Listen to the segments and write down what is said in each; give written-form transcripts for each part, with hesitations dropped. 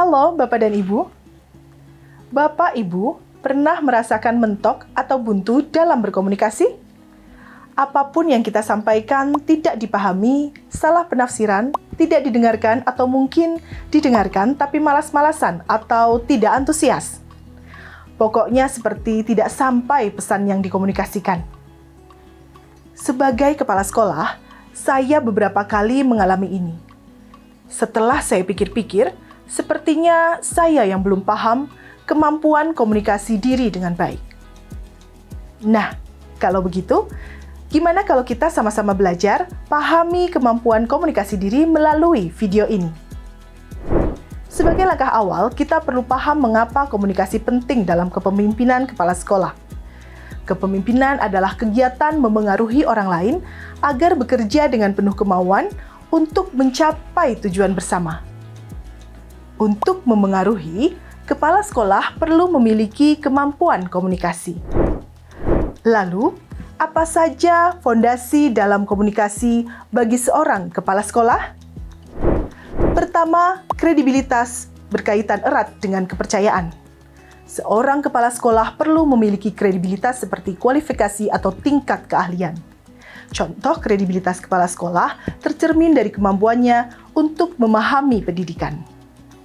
Halo Bapak dan Ibu. Bapak Ibu pernah merasakan mentok atau buntu dalam berkomunikasi? Apapun yang kita sampaikan tidak dipahami, salah penafsiran, tidak didengarkan atau mungkin didengarkan tapi malas-malasan atau tidak antusias. Pokoknya seperti tidak sampai pesan yang dikomunikasikan. Sebagai kepala sekolah, saya beberapa kali mengalami ini. Setelah saya pikir-pikir, sepertinya saya yang belum paham kemampuan komunikasi diri dengan baik. Nah, kalau begitu, gimana kalau kita sama-sama belajar pahami kemampuan komunikasi diri melalui video ini? Sebagai langkah awal, kita perlu paham mengapa komunikasi penting dalam kepemimpinan kepala sekolah. Kepemimpinan adalah kegiatan memengaruhi orang lain agar bekerja dengan penuh kemauan untuk mencapai tujuan bersama. Untuk memengaruhi, kepala sekolah perlu memiliki kemampuan komunikasi. Lalu, apa saja fondasi dalam komunikasi bagi seorang kepala sekolah? Pertama, kredibilitas berkaitan erat dengan kepercayaan. Seorang kepala sekolah perlu memiliki kredibilitas seperti kualifikasi atau tingkat keahlian. Contoh kredibilitas kepala sekolah tercermin dari kemampuannya untuk memahami pendidikan.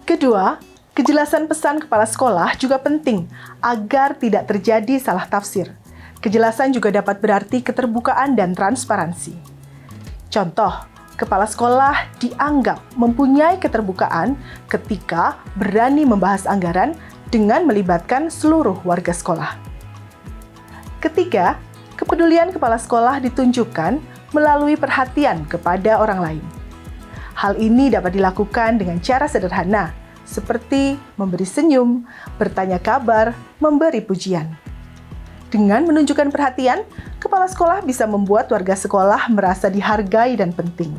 Kedua, kejelasan pesan kepala sekolah juga penting agar tidak terjadi salah tafsir. Kejelasan juga dapat berarti keterbukaan dan transparansi. Contoh, kepala sekolah dianggap mempunyai keterbukaan ketika berani membahas anggaran dengan melibatkan seluruh warga sekolah. Ketiga, kepedulian kepala sekolah ditunjukkan melalui perhatian kepada orang lain. Hal ini dapat dilakukan dengan cara sederhana, seperti memberi senyum, bertanya kabar, memberi pujian. Dengan menunjukkan perhatian, kepala sekolah bisa membuat warga sekolah merasa dihargai dan penting.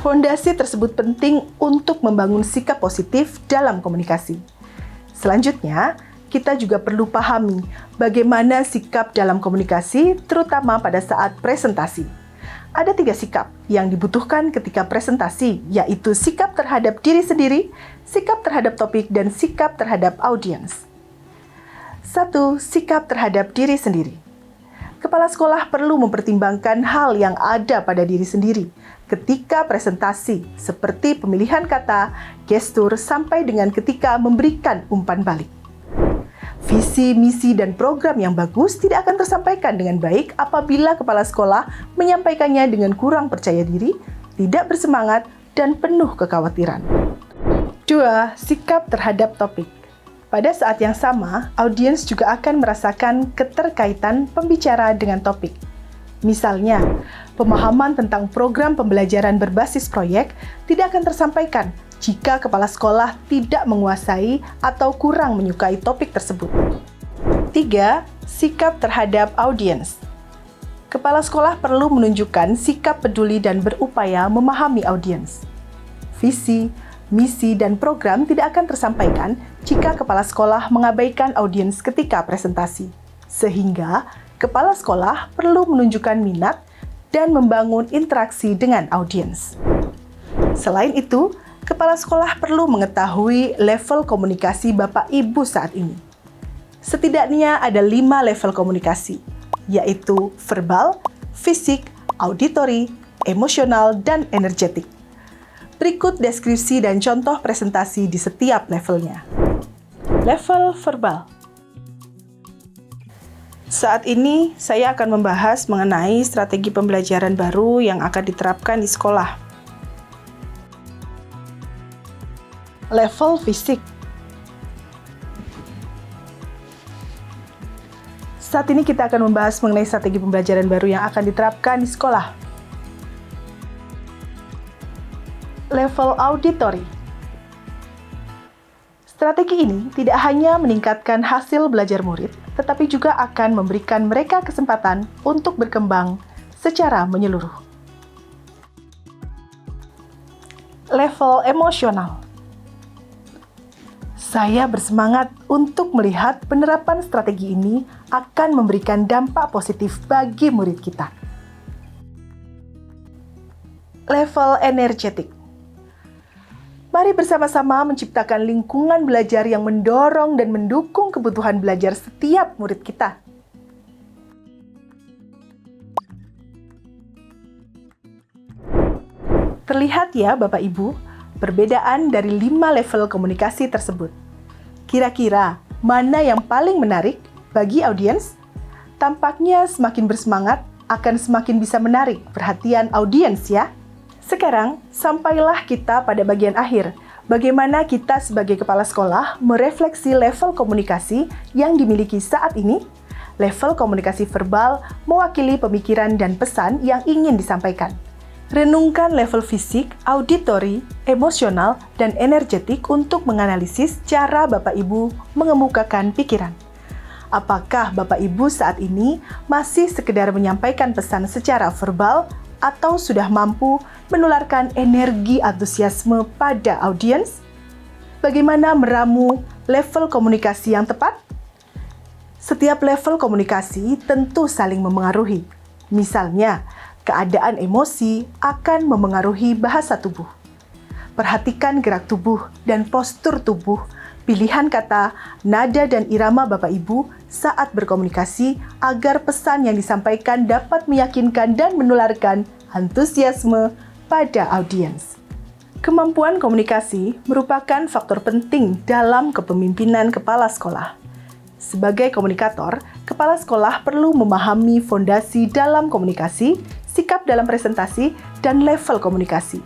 Fondasi tersebut penting untuk membangun sikap positif dalam komunikasi. Selanjutnya, kita juga perlu pahami bagaimana sikap dalam komunikasi, terutama pada saat presentasi. Ada 3 sikap yang dibutuhkan ketika presentasi, yaitu sikap terhadap diri sendiri, sikap terhadap topik, dan sikap terhadap audiens. 1. Sikap terhadap diri sendiri. Kepala sekolah perlu mempertimbangkan hal yang ada pada diri sendiri ketika presentasi, seperti pemilihan kata, gestur, sampai dengan ketika memberikan umpan balik. Visi, misi, dan program yang bagus tidak akan tersampaikan dengan baik apabila kepala sekolah menyampaikannya dengan kurang percaya diri, tidak bersemangat, dan penuh kekhawatiran. 2. Sikap terhadap topik. Pada saat yang sama, audiens juga akan merasakan keterkaitan pembicara dengan topik. Misalnya, pemahaman tentang program pembelajaran berbasis proyek tidak akan tersampaikan jika kepala sekolah tidak menguasai atau kurang menyukai topik tersebut. 3. Sikap terhadap audiens. Kepala sekolah perlu menunjukkan sikap peduli dan berupaya memahami audiens. Visi, misi, dan program tidak akan tersampaikan jika kepala sekolah mengabaikan audiens ketika presentasi. Sehingga, kepala sekolah perlu menunjukkan minat dan membangun interaksi dengan audiens. Selain itu, kepala sekolah perlu mengetahui level komunikasi Bapak Ibu saat ini. Setidaknya ada 5 level komunikasi, yaitu verbal, fisik, auditori, emosional, dan energetik. Berikut deskripsi dan contoh presentasi di setiap levelnya. Level verbal. Saat ini, saya akan membahas mengenai strategi pembelajaran baru yang akan diterapkan di sekolah. Level fisik. Saat ini kita akan membahas mengenai strategi pembelajaran baru yang akan diterapkan di sekolah. Level auditori. Strategi ini tidak hanya meningkatkan hasil belajar murid, tetapi juga akan memberikan mereka kesempatan untuk berkembang secara menyeluruh. Level emosional. Saya bersemangat untuk melihat penerapan strategi ini akan memberikan dampak positif bagi murid kita. Level energetik. Mari bersama-sama menciptakan lingkungan belajar yang mendorong dan mendukung kebutuhan belajar setiap murid kita. Terlihat ya Bapak Ibu, perbedaan dari 5 level komunikasi tersebut. Kira-kira mana yang paling menarik bagi audiens? Tampaknya semakin bersemangat akan semakin bisa menarik perhatian audiens ya. Sekarang, sampailah kita pada bagian akhir. Bagaimana kita sebagai kepala sekolah merefleksi level komunikasi yang dimiliki saat ini? Level komunikasi verbal mewakili pemikiran dan pesan yang ingin disampaikan. Renungkan level fisik, auditori, emosional, dan energetik untuk menganalisis cara Bapak Ibu mengemukakan pikiran. Apakah Bapak Ibu saat ini masih sekedar menyampaikan pesan secara verbal atau sudah mampu menularkan energi antusiasme pada audiens? Bagaimana meramu level komunikasi yang tepat? Setiap level komunikasi tentu saling memengaruhi. Misalnya, keadaan emosi akan memengaruhi bahasa tubuh. Perhatikan gerak tubuh dan postur tubuh, pilihan kata, nada dan irama Bapak Ibu saat berkomunikasi agar pesan yang disampaikan dapat meyakinkan dan menularkan antusiasme pada audiens. Kemampuan komunikasi merupakan faktor penting dalam kepemimpinan kepala sekolah. Sebagai komunikator, kepala sekolah perlu memahami fondasi dalam komunikasi, sikap dalam presentasi, dan level komunikasi.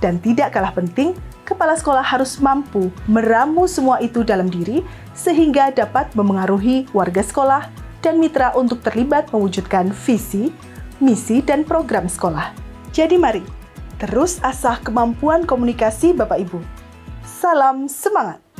Dan tidak kalah penting, kepala sekolah harus mampu meramu semua itu dalam diri sehingga dapat memengaruhi warga sekolah dan mitra untuk terlibat mewujudkan visi, misi, dan program sekolah. Jadi mari, terus asah kemampuan komunikasi Bapak Ibu. Salam semangat!